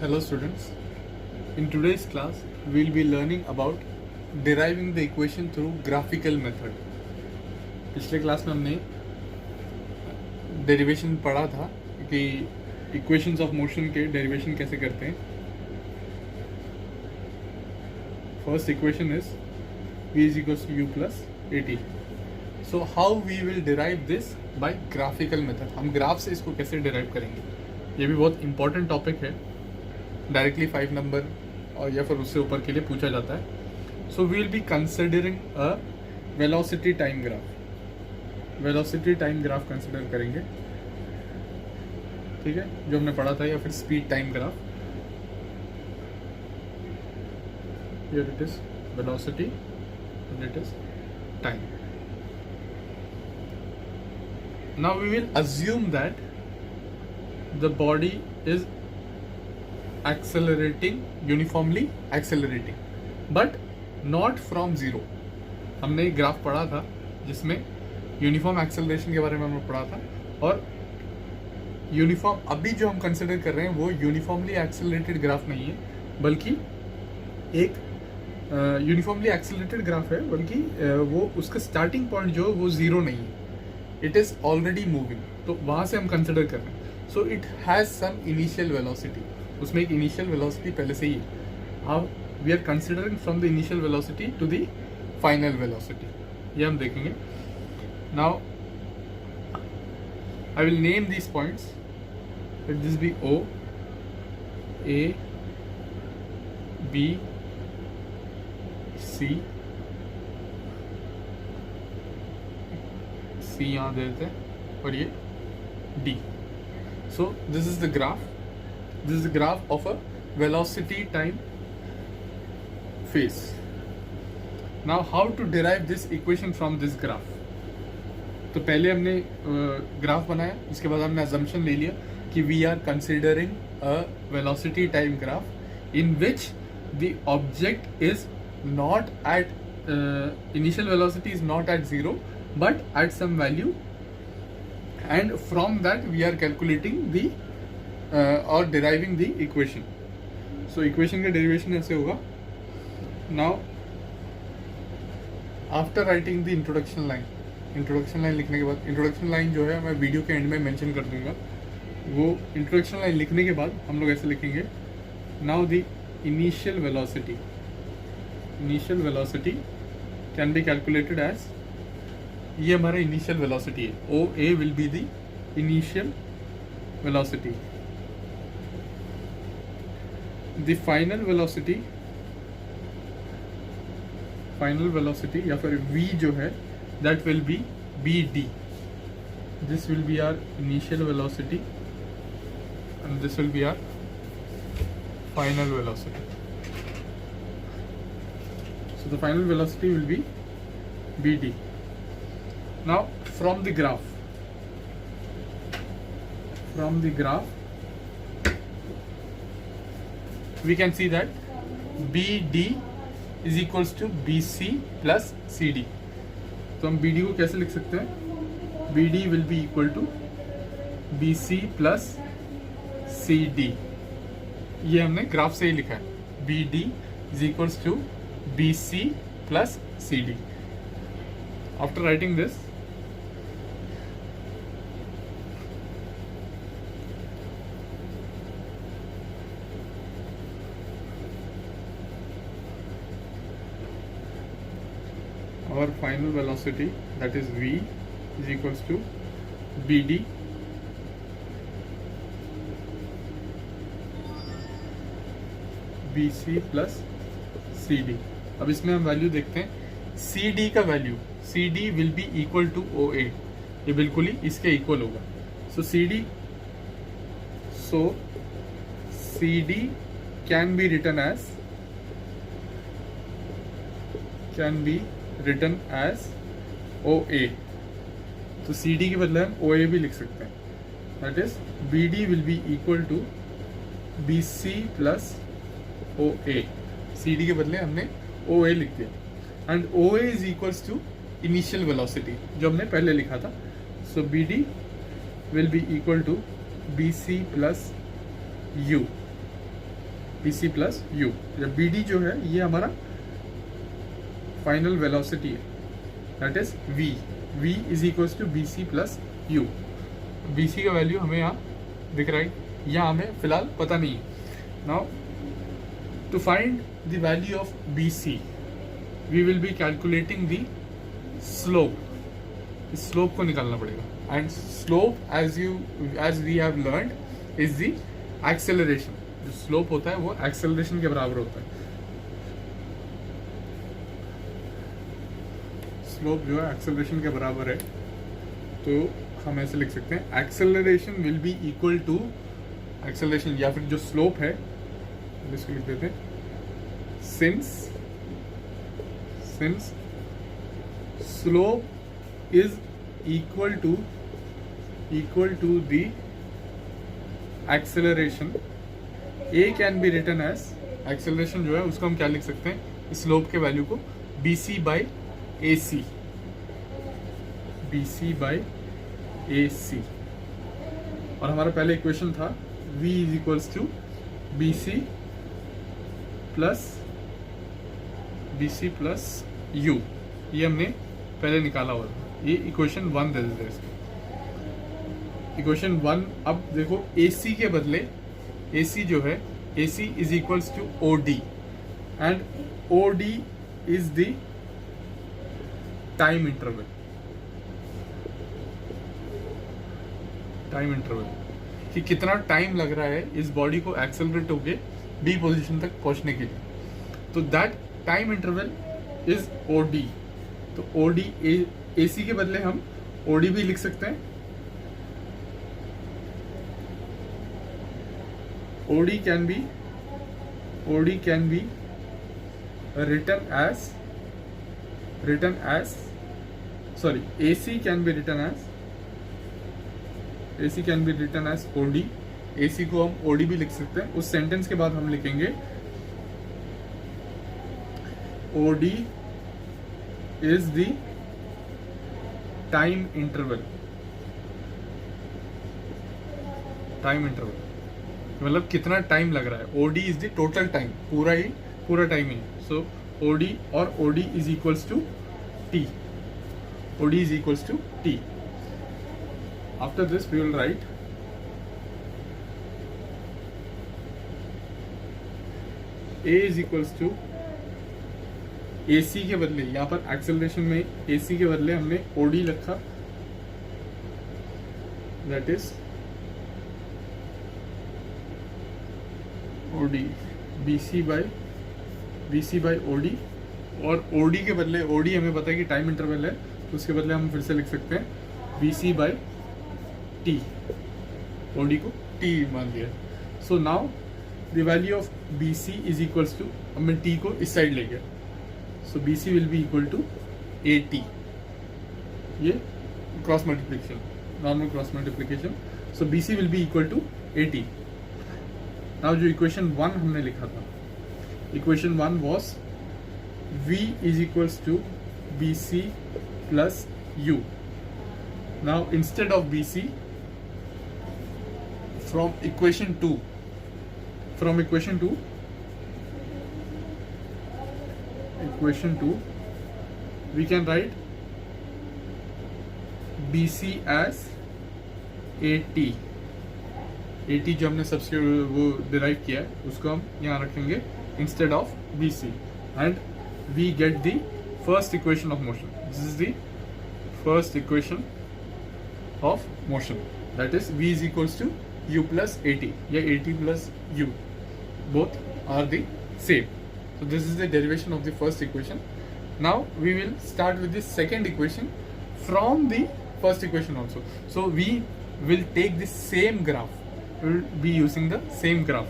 Hello students, in today's class we will be learning about deriving the equation through graphical method. पिछले class में हमने derivation पढ़ा था कि इक्वेशंस ऑफ मोशन के डेरिवेशन कैसे करते हैं. First equation is v is equals to u plus at. So how we will derive this by graphical method. हम ग्राफ से इसको कैसे डिराइव करेंगे, ये भी बहुत इंपॉर्टेंट टॉपिक है. डायरेक्टली 5 नंबर और या फिर उससे ऊपर के लिए पूछा जाता है. So we will be considering a velocity time graph. Velocity time graph consider करेंगे, ठीक है, जो हमने पढ़ा था, या फिर speed time graph. Here it is velocity and it is time. Now we will assume that the body is accelerating, uniformly accelerating, but not from zero. हमने एक ग्राफ पढ़ा था जिसमें यूनिफॉर्म एक्सेलरेशन के बारे में हमने पढ़ा था, और यूनिफॉर्म अभी जो हम कंसिडर कर रहे हैं वो यूनिफॉर्मली एक्सेलरेटेड ग्राफ नहीं है, बल्कि एक यूनिफॉर्मली एक्सेलरेटेड ग्राफ है, बल्कि वो उसका स्टार्टिंग पॉइंट जो वो जीरो नहीं है, इट इज़ ऑलरेडी मूविंग. तो वहाँ से हम कंसिडर कर रहे हैं. So it has some initial velocity. उसमें एक इनिशियल वेलोसिटी पहले से ही है. अब we are considering from the initial velocity to the final velocity. ये हम देखेंगे. Now I will name these points. Let this be O, A, B, C यहाँ दे देते हैं, और ये D. So this is the graph. This is the graph of a velocity time face. Now how to derive this equation from this graph. तो पहले हमने graph बनाया, उसके बाद हमने अजम्पशन ले लिया कि we are considering a velocity time graph in which the object is not at initial velocity is not at zero but at some value, and from that we are calculating the or deriving the equation. So equation का derivation ऐसे होगा. Now after writing the introduction line लिखने के बाद, introduction line जो है मैं video के एंड में मेंशन कर दूंगा. वो introduction line लिखने के बाद हम लोग ऐसे लिखेंगे, now the initial velocity can be calculated as, ये हमारा इनिशियल वेलोसिटी है. O A will be the initial velocity. The final velocity या फिर वी जो है, that will be B D. This will be our initial velocity and this will be our final velocity. So the final velocity will be bd. Now from the graph we can see that bd is equals to bc plus cd. तो हम bd को कैसे लिख सकते हैं? bd will be equal to bc plus cd. ये हमने graph से ही लिखा है. bd is equals to BC plus CD. After writing this, our final velocity, that is V, is equals to BD BC plus CD. अब इसमें हम value देखते हैं. CD का value, CD will be equal to OA. ये बिल्कुल ही इसके इक्वल होगा. So CD can be written as OA. तो CD के बदले हम OA भी लिख सकते हैं. That is BD will be equal to BC plus OA. CD के बदले हमने OA लिख दिया, and OA is equals to initial velocity जो हमने पहले लिखा था. So BD will be equal to BC plus U. BC plus U। जब BD जो है ये हमारा फाइनल वेलोसिटी है, that is V। V is equals to BC plus U। BC का वैल्यू हमें यहाँ दिख रहा है, यहाँ हमें फिलहाल पता नहीं है। Now to find the value of BC we will be calculating the slope. इस स्लोप को निकालना पड़ेगा, and slope as we have learned is the acceleration. जो स्लोप होता है वो एक्सेलरेशन के बराबर होता है। स्लोप जो है एक्सेलरेशन के बराबर है, तो हम ऐसे लिख सकते हैं acceleration will be equal to acceleration, या फिर जो स्लोप है इसको लिख देते हैं since slope is equal to the acceleration, A can be written as, acceleration जो है उसको हम क्या लिख सकते हैं, स्लोप के वैल्यू को BC by AC, BC by AC। और हमारा पहले इक्वेशन था V is equals to BC plus U, ये हमने पहले निकाला हुआ था। ये इक्वेशन 1 दे देते हैं इसको। इक्वेशन 1, अब देखो AC के बदले AC जो है AC is equals to OD, and OD is the time interval. कि कितना टाइम लग रहा है इस बॉडी को एक्सेलरेट होके B पोजीशन तक पहुंचने के लिए, तो that time interval is OD। तो OD AC के बदले हम OD भी लिख सकते हैं। OD can be written as AC can be written as OD। AC को हम OD भी लिख सकते हैं। उस सेंटेंस के बाद हम लिखेंगे OD is the time interval। मतलब कितना टाइम लग रहा है। OD is the total time, पूरा टाइम ही। सो OD और OD is equals to T। OD is equals to T। After this we will write A is equals to AC के बदले, यहाँ पर एक्सेलरेशन में AC के बदले हमने OD लिखा, that is OD BC by OD। और OD के बदले, OD हमें पता है कि टाइम इंटरवल है, तो उसके बदले हम फिर से लिख सकते हैं BC बाई T। OD को T मान दिया। So now the value of BC is equals to, अब मैं T को इस साइड ले गया, so BC will be equal to AT। ये cross multiplication, normal cross multiplication. So BC will be equal to AT। Now जो equation 1 हमने लिखा था, equation 1 was V is equals to BC plus U। Now instead of BC, from equation 2 we can write BC as AT। AT जो हमने substitute वो derive किया है उसको हम यहाँ रखेंगे instead of BC, and we get the first equation of motion. This is the first equation of motion, that is V is equals to U plus AT, या AT plus U, both are the same. So this is the derivation of the first equation. Now we will start with the second equation from the first equation also. So we will take the same graph, we will be using the same graph.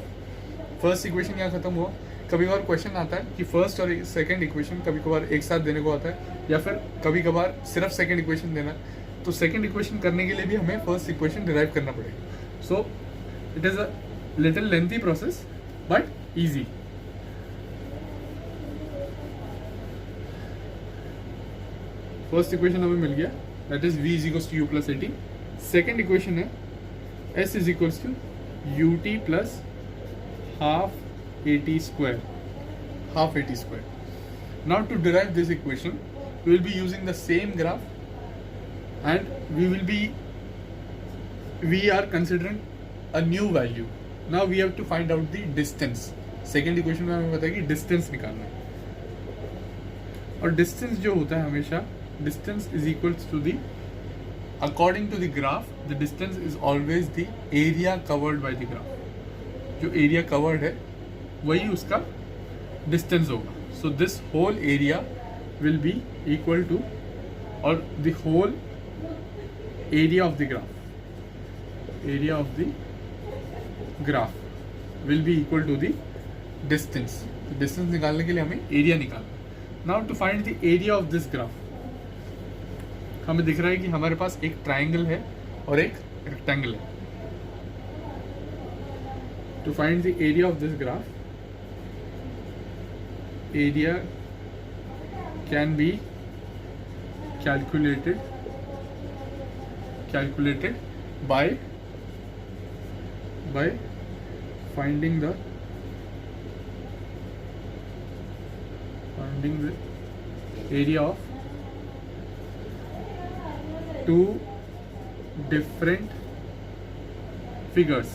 First equation यहाँ खत्म हुआ। कभी कभार question आता है कि first और second equation कभी कभार एक साथ देने को आता है, या फिर कभी कभार सिर्फ सेकंड इक्वेशन देना है। तो सेकंड इक्वेशन करने के लिए भी हमें फर्स्ट इक्वेशन डिराइव करना पड़ेगा। So it is a little lengthy process but easy. First equation हमें मिल गया, that is V is equals to U plus AT। Second equation है S is equals to UT plus half 80 square, half 80 square. Now to derive this equation, we will be using the same graph, and we are considering a new value. Now we have to find out the distance. Second equation में हमें पता है कि distance निकालना है, और distance जो होता है हमेशा, distance is equals to the, according to the graph, the distance is always the area covered by the graph. जो एरिया कवर्ड है वही उसका डिस्टेंस होगा. So this whole area will be equal to, और the whole area of the graph, area of the graph will be equal to the distance. distance निकालने के लिए हमें area निकालना. now to find the area of this graph, हमें दिख रहा है कि हमारे पास एक ट्राइंगल है और एक रेक्टेंगल है. to find the area of this graph, area can be calculated by finding the area of two different figures.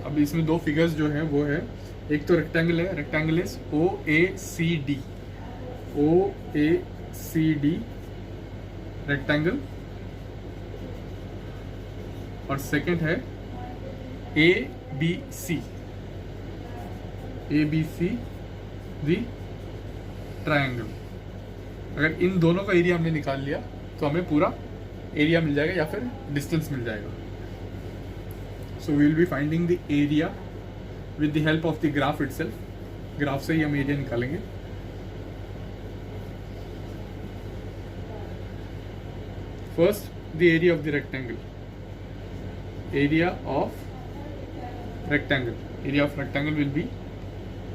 अब इसमें दो फिगर्स जो है वो है, एक तो रेक्टेंगल है, रेक्टेंगल इज OACD, रेक्टेंगल, और सेकंड है ABC दी ट्रायंगल. अगर इन दोनों का एरिया हमने निकाल लिया तो हमें पूरा एरिया मिल जाएगा या फिर डिस्टेंस मिल जाएगा. So we will be finding the area with the help of the graph itself. Graph से ही हम एरिया निकालेंगे. First the area of the rectangle, area of rectangle will be,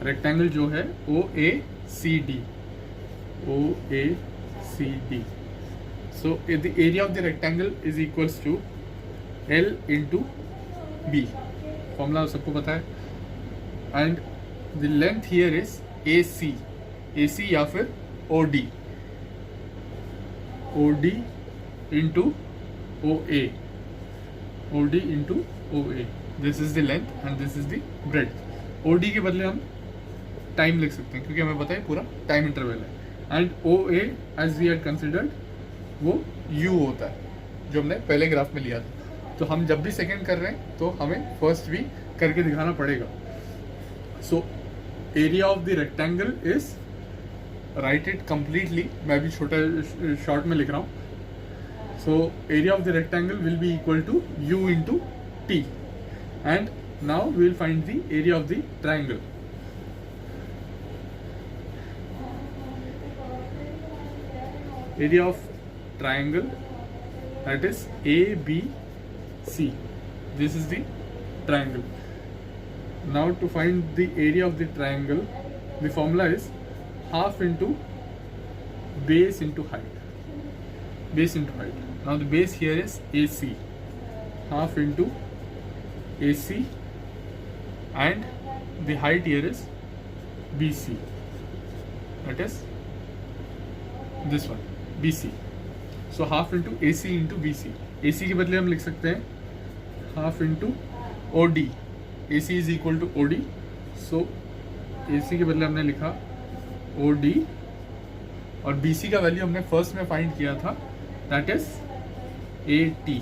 rectangle जो है OACD. So the area of the rectangle is equals to L into B. Formula सबको पता है. and the length here is AC या फिर OD into OD into OA. This is the length and this is the breadth. OD के बदले हम time लिख सकते हैं क्योंकि हमें पता है पूरा टाइम इंटरवल है. And OA as we had considered वो U होता है जो हमने पहले ग्राफ में लिया था. तो हम जब भी सेकेंड कर रहे हैं तो हमें फर्स्ट भी करके दिखाना पड़ेगा. So area of the rectangle is, right it completely, मैं भी छोटा शॉर्ट में लिख रहा हूँ. So area of the rectangle will be equal to U into T, and now we will find the area of the triangle. Area of triangle, that is ABC. This is the triangle. Now to find the area of the triangle, the formula is half into base into height. Now the base here is AC, half into AC, and the height here is BC, that is this one, BC. So half into AC into BC. AC के बदले हम लिख सकते हैं half into OD. AC is equal to OD. So AC के बदले हमने लिखा OD, और BC का वैल्यू हमने फर्स्ट में फाइंड किया था, दैट इज 80.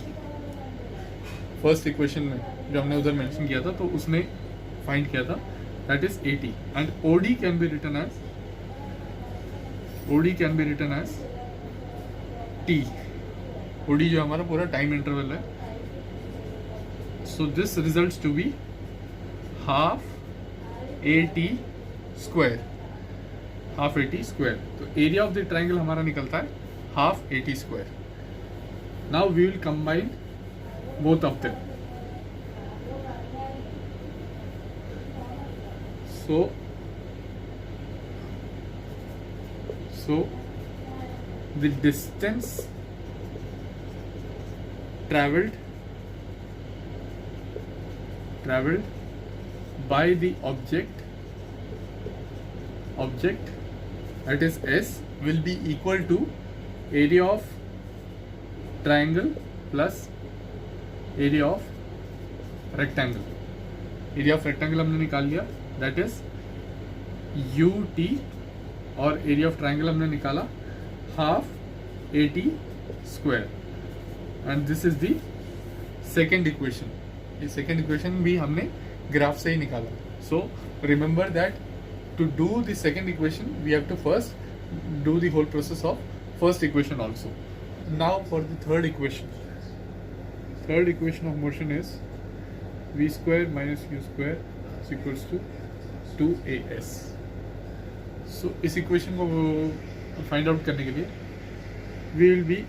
फर्स्ट इक्वेशन में जो हमने उधर मेंशन किया था तो उसमें फाइंड किया था, that is 80. And OD can be written as T. OD जो हमारा पूरा टाइम इंटरवल है. So this results to be half 80 square. तो एरिया ऑफ द ट्राइंगल हमारा निकलता है half 80 square. Now we will combine both of them. So the distance traveled by the object that is S will be equal to area of triangle plus area of rectangle. Area of rectangle हमने निकाल लिया, that is UT, और area of triangle हमने निकाला half AT square, and this is the second equation. ये second equation भी हमने graph से ही निकाला. So remember that to do the second equation we have to first do the whole process of first equation also. Now for the third equation of motion is v square minus u square is equals to 2as. So इस equation को find out करने के लिए we will be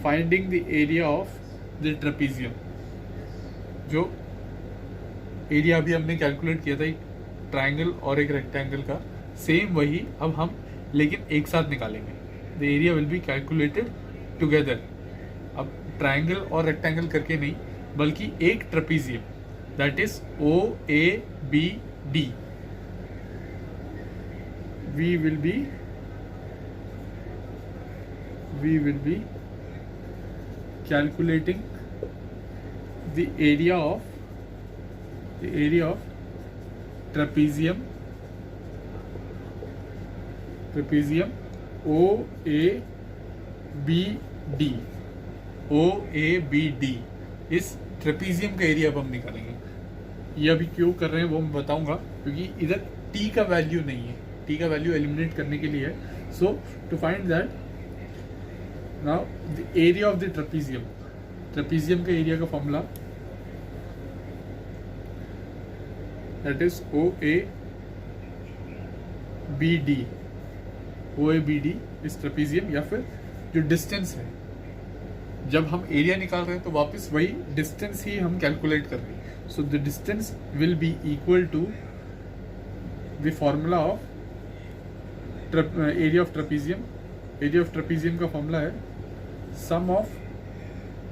finding the area of the trapezium. जो area अभी हमने calculate किया था एक ट्राइंगल और एक रेक्टेंगल का, सेम वही अब हम लेकिन एक साथ निकालेंगे. The area will be calculated together. अब ट्राइंगल और रेक्टेंगल करके नहीं, बल्कि एक trapezium that is OABD. We will be calculating the area of trapezium OABD. इस ट्रेपीजियम का एरिया अब हम निकालेंगे. ये अभी क्यों कर रहे हैं वो मैं बताऊंगा, क्योंकि इधर T का वैल्यू नहीं है. T का वैल्यू एलिमिनेट करने के लिए है. So to find that now the area of the trapezium का एरिया का फॉर्मूला that is OABD इस ट्रेपीजियम, या फिर जो डिस्टेंस है. जब हम एरिया निकाल रहे हैं तो वापस वही डिस्टेंस ही हम कैलकुलेट कर रहे हैं. So the distance will be equal to the formula of area of trapezium. Area of trapezium का फॉर्मूला है sum of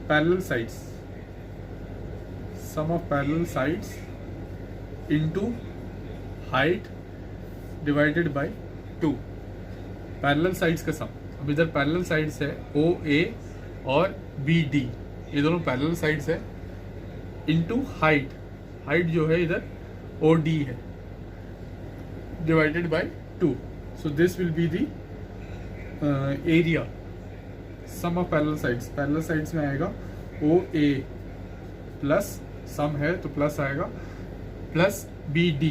parallel sides into height divided by 2. Parallel sides का सम. अब इधर पैरेलल साइड्स है OA और BD, ये दोनों parallel sides है, इनटू हाइट जो है इधर OD है, divided by 2. So this will be the area sum of parallel sides में आएगा OA प्लस सम है तो प्लस आएगा प्लस BD.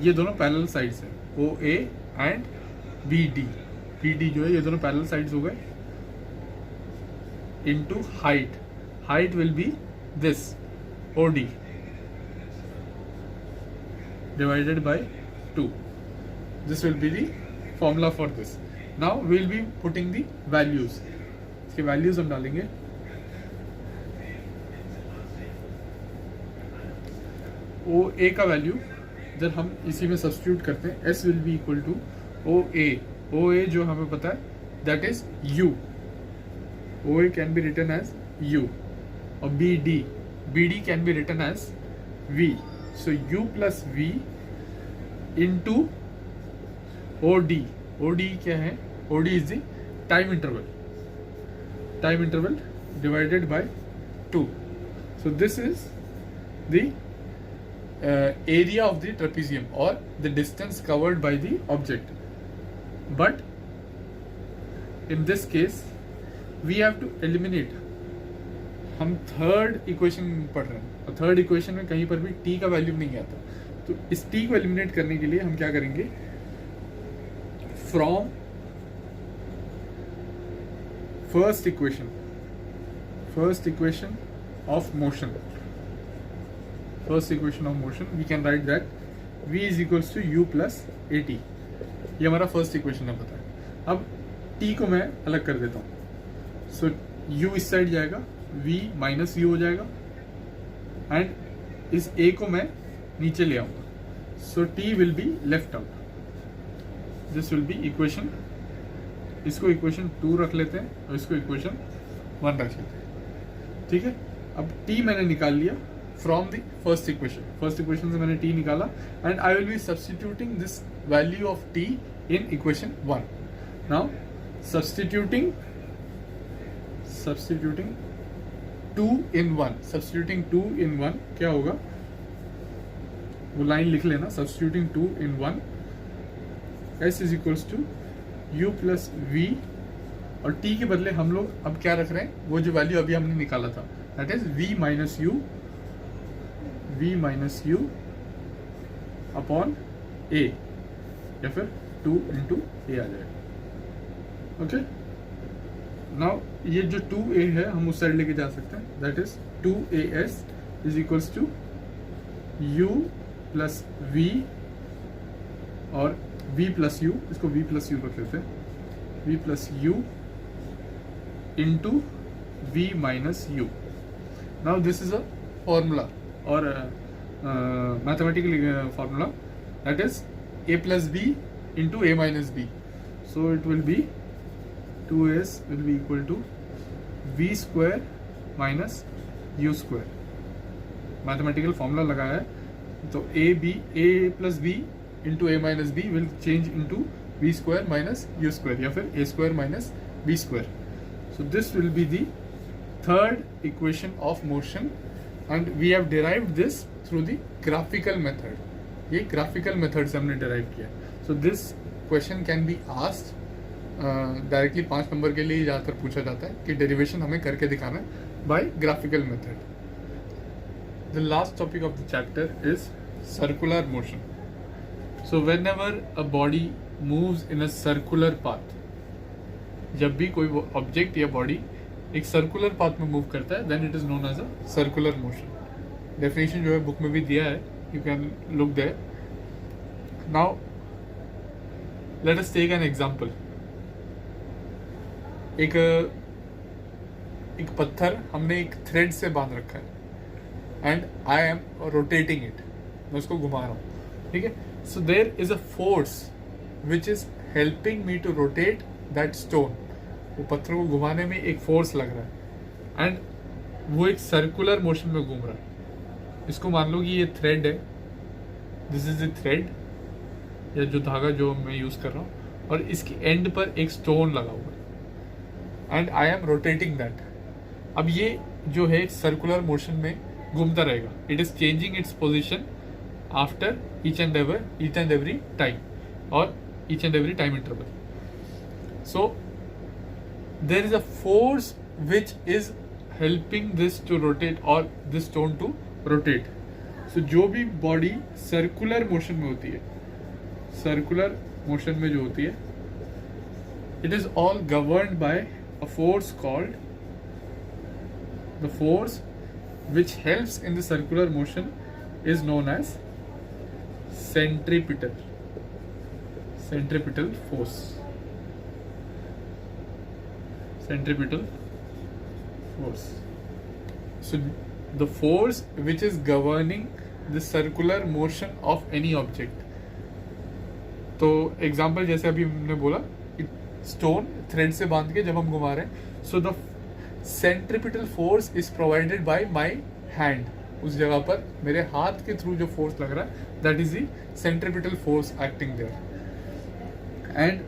ये दोनों पैरेलल साइड्स हैं OA एंड BD जो है ये दोनों पैरेलल साइड्स हो गए, into height will be this OD divided by 2. This will be the formula for this. Now we will be putting the values. इसके वैल्यूज हम डालेंगे. OA का वैल्यू इधर हम इसी में सब्स्टिट्यूट करते हैं. S will be equal to OA जो हमें पता है that is U. OA can be written as U, और BD can be written as V. So U plus V into OD क्या है? OD is the time interval divided by 2. So this is the area of the trapezium or the distance covered by the object. But in this case we have to eliminate. हम third equation पढ़ रहे हैं और third equation में कहीं पर भी T का वैल्यू नहीं आता. तो इस T को एलिमिनेट करने के लिए हम क्या करेंगे, from first equation of motion we can write that v is equals to u plus at. ये हमारा फर्स्ट इक्वेशन है, पता है. अब t को मैं अलग कर देता हूँ. सो u इस साइड जाएगा, v माइनस u हो जाएगा, एंड इस a को मैं नीचे ले आऊंगा. सो t will be left out. This will B equation. इसको इक्वेशन 2 रख लेते हैं और इसको इक्वेशन 1 रख लेते हैं. ठीक है. अब t मैंने निकाल लिया फ्रॉम द फर्स्ट इक्वेशन से मैंने t निकाला, and I will be substituting this value of t in equation 1. Now substituting 2 in 1 क्या होगा, वो लाइन लिख लेना. Substituting 2 in 1 s is equals to u plus v, और t के बदले हम लोग अब क्या रख रहे हैं, वो जो वैल्यू अभी हमने निकाला था, that is v minus u upon a, या फिर 2 into a आ जाएगा. ओके, नाउ ये जो 2a है हम उस साइड लेके जा सकते हैं, that is 2as is equals to u plus v और v प्लस u, इसको v प्लस u रख लेते हैं, v plus u into v minus u. Now this is a formula और mathematical formula, that is a plus b into a minus b. So it will be 2s will be equal to v square minus u square. Mathematical formula लगाया है तो a plus b into a minus b will change into v square minus u square, या फिर a square minus b square. So this will be the third equation of motion, and we have derived this through the graphical method. ये graphical method से हमने derive किया. So this question can be asked directly 5 number के लिए ज़्यादातर पूछा जाता है कि डेरिवेशन हमें करके दिखाना है by graphical method. The last topic of the chapter is circular motion. So whenever a body moves in a circular path, जब भी कोई ऑब्जेक्ट या बॉडी एक सर्कुलर पाथ में मूव करता है, then it is known as a circular motion. Definition जो है बुक में भी दिया है, you can look there. Now let us take an example. एक पत्थर हमने एक थ्रेड से बांध रखा है, and I am rotating it, मैं उसको घुमा रहा हूँ, ठीक है. So there is a force which is helping me to rotate that stone. वो पत्थर को घुमाने में एक फोर्स लग रहा है, एंड वो एक सर्कुलर मोशन में घूम रहा है. इसको मान लो कि ये थ्रेड है, दिस इज द थ्रेड या जो धागा जो मैं यूज कर रहा हूँ, और इसकी एंड पर एक स्टोन लगा हुआ है, and I am rotating that. अब ये जो है सर्कुलर मोशन में घूमता रहेगा. It is changing its position after each and every time और each and every time interval. So there is a force which is helping this to rotate और this stone to rotate. So जो भी body circular motion में होती है, circular motion में जो होती है, it is all governed by a force called, the force which helps in the circular motion is known as centripetal force. Centripetal force. So the force which is governing the circular motion of any object. तो example जैसे अभी हमने बोला, stone thread से बांध के जब हम घुमा रहे हैं, so the centripetal force is provided by my hand. उस जगह पर मेरे हाथ के थ्रू जो फोर्स लग रहा है, that is the centripetal force acting there. And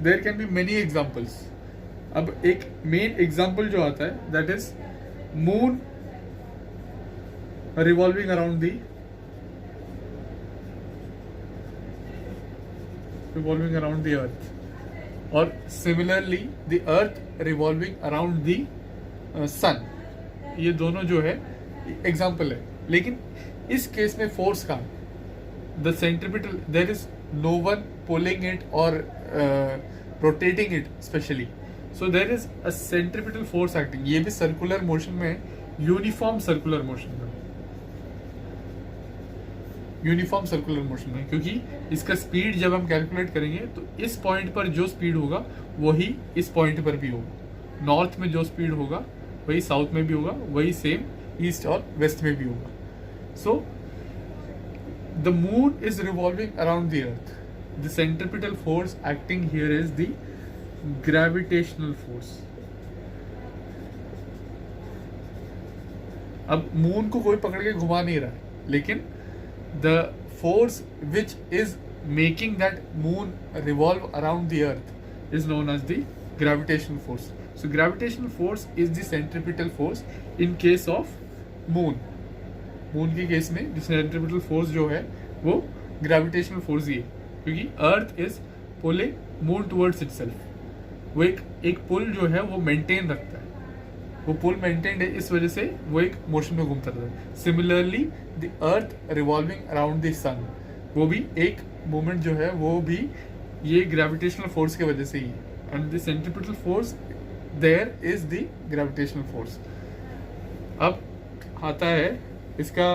there can be many examples. अब एक मेन एग्जांपल जो आता है, that is moon revolving around the earth, और similarly the earth revolving around the sun. ये दोनों जो है एग्जाम्पल है, लेकिन इस केस में फोर्स का the centripetal, there is no one pulling it और rotating it specially. So there is a centripetal force acting. ये भी सर्कुलर मोशन में, यूनिफॉर्म सर्कुलर मोशन में, क्योंकि इसका स्पीड जब हम कैलकुलेट करेंगे तो इस पॉइंट पर जो स्पीड होगा वही इस पॉइंट पर भी होगा. नॉर्थ में जो स्पीड होगा वही साउथ में भी होगा, वही सेम ईस्ट और वेस्ट में भी होगा. So the moon is revolving around the earth. The centripetal force acting here is the gravitational force. अब मून को कोई पकड़ के घुमा नहीं रहा है, लेकिन the force which is making that moon revolve around the earth is known as the gravitational force. So gravitational force is the centripetal force in case of moon. Moon के केस में जो सेंट्रीपिटल फोर्स जो है वो gravitational force ही है, क्योंकि earth is pulling moon towards itself. वो एक पुल जो है वो मेंटेन रखता है, वो पुल मेंटेन्ड है, इस वजह से वो एक मोशन में घूमता रहता है. Similarly the earth revolving around the sun, वो भी एक मूवमेंट जो है वो भी ये ग्रेविटेशनल फोर्स की वजह से ही है. And the centripetal force there is the gravitational force. अब आता है इसका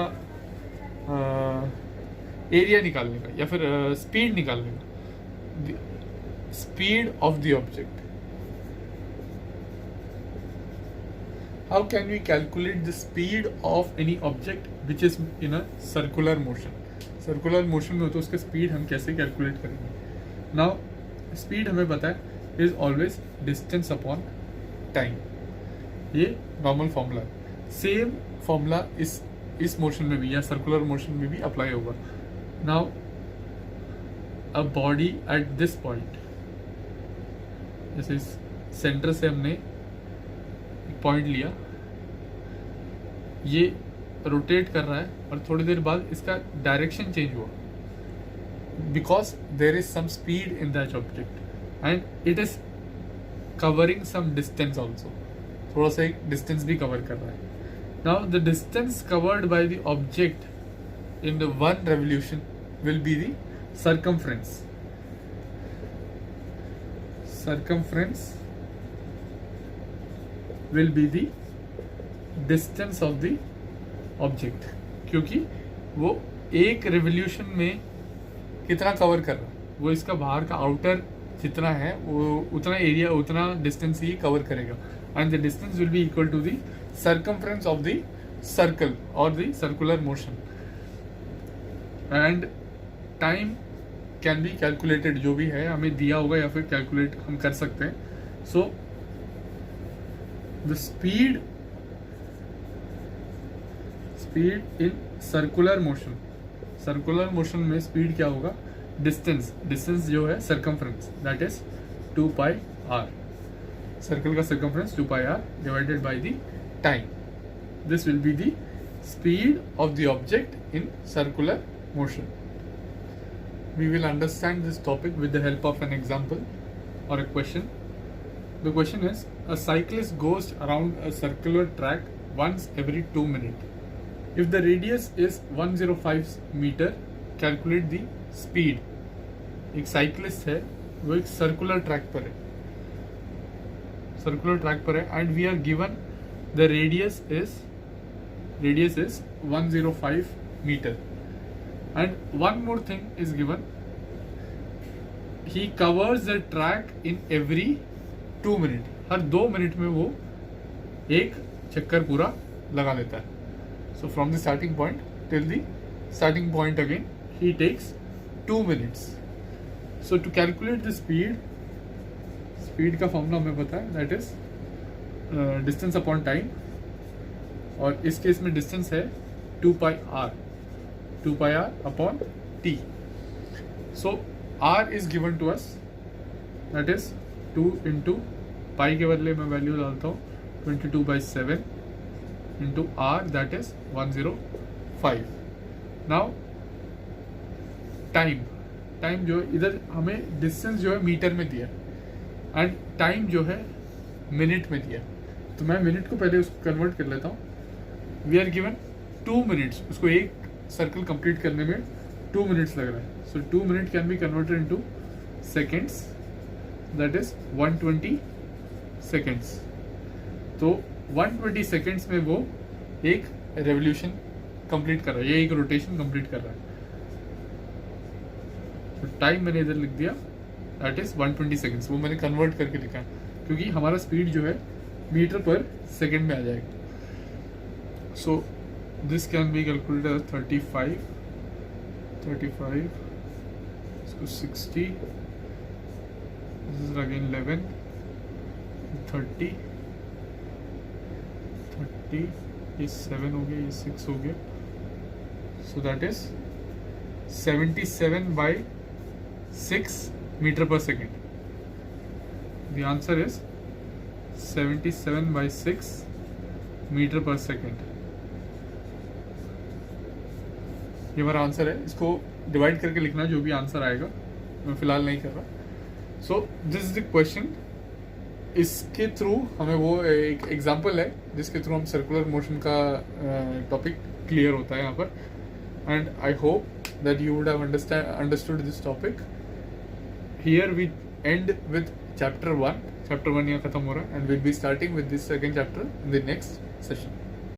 एरिया निकालने का या फिर स्पीड निकालने का. Speed of the object. How can we calculate the speed of any object which is in a circular motion? Circular motion में हो तो उसका speed हम कैसे calculate करेंगे? Now speed हमें पता है is always distance upon time. ये normal formula है. Same formula इस motion में भी या circular motion में भी apply होगा. Now a body at this point, जैसे इस center से हमने पॉइंट लिया, ये रोटेट कर रहा है और थोड़ी देर बाद इसका डायरेक्शन चेंज हुआ, because there is some speed in that object and it is covering some distance also. थोड़ा सा एक डिस्टेंस भी कवर कर रहा है. Now the distance covered by the object in the one revolution will be the circumference. Circumference will be the distance of the object, क्योंकि वो एक रेवोल्यूशन में कितना कवर कर रहा है, वो इसका बाहर का आउटर जितना है वो उतना एरिया उतना डिस्टेंस ही कवर करेगा. And the distance will be equal to the circumference of the circle और the circular motion. And time can be calculated, जो भी है हमें दिया होगा या फिर कैलकुलेट हम कर सकते हैं. So the speed in circular motion में स्पीड क्या होगा? डिस्टेंस जो है circumference, that is 2 pi r. Circle का circumference 2 pi r divided by the time. This will be the speed of the object in circular motion. We will understand this topic with the help of an example or a question. The question is, a cyclist goes around a circular track once every 2 minutes. If the radius is 105 meter, calculate the speed. एक cyclist है, वो एक circular track पर है and we are given the radius is 105 meter. And one more thing is given, he covers the track in every 2 minutes. Her 2 minute में वो एक चक्कर पूरा लगा लेता है. So from the starting point till the starting point again he takes 2 minutes. So to calculate the speed का formula हमें पता है, that is distance upon time, और इस केस में डिस्टेंस है 2 pi r upon t. So r is given to us, that is 2 into पाई के बदले मैं वैल्यू डालता हूँ 22/7 into r, that is 105. Now time जो है, इधर हमें डिस्टेंस जो है मीटर में दिया एंड टाइम जो है मिनट में दिया, तो मैं मिनट को पहले उसको कन्वर्ट कर लेता हूँ. वी आर गिवन 2 मिनट्स, उसको एक सर्कल कंप्लीट करने में 2 मिनट्स लग रहा है. सो 2 minute can be converted into seconds, that is 120 seconds. तो 120 सेकेंड्स में वो एक रेवोल्यूशन कंप्लीट कर रहा है, ये एक रोटेशन कंप्लीट कर रहा है. तो टाइम मैंने इधर लिख दिया, दैट इज 120 सेकेंड्स. वो मैंने कन्वर्ट करके लिखा है क्योंकि हमारा स्पीड जो है मीटर पर सेकेंड में आ जाएगा. सो this can be calculated as 35, so 60, this is again 11, 30, ये 7 हो गया, ये 6 हो गया, सो दैट इज 77/6 metre per second. The answer is 77/6 metre per second. ये हमारा आंसर है. इसको डिवाइड करके लिखना जो भी आंसर आएगा, मैं फिलहाल नहीं कर रहा. So this is the question. इसके थ्रू हमें वो एक एग्जाम्पल है जिसके थ्रू हम सर्कुलर मोशन का टॉपिक क्लियर होता है यहाँ पर. And I hope that you would have understood this topic. Here we end with chapter 1. Chapter 1 यहाँ खत्म हो रहा है, and we'll be starting with this second chapter in the next session.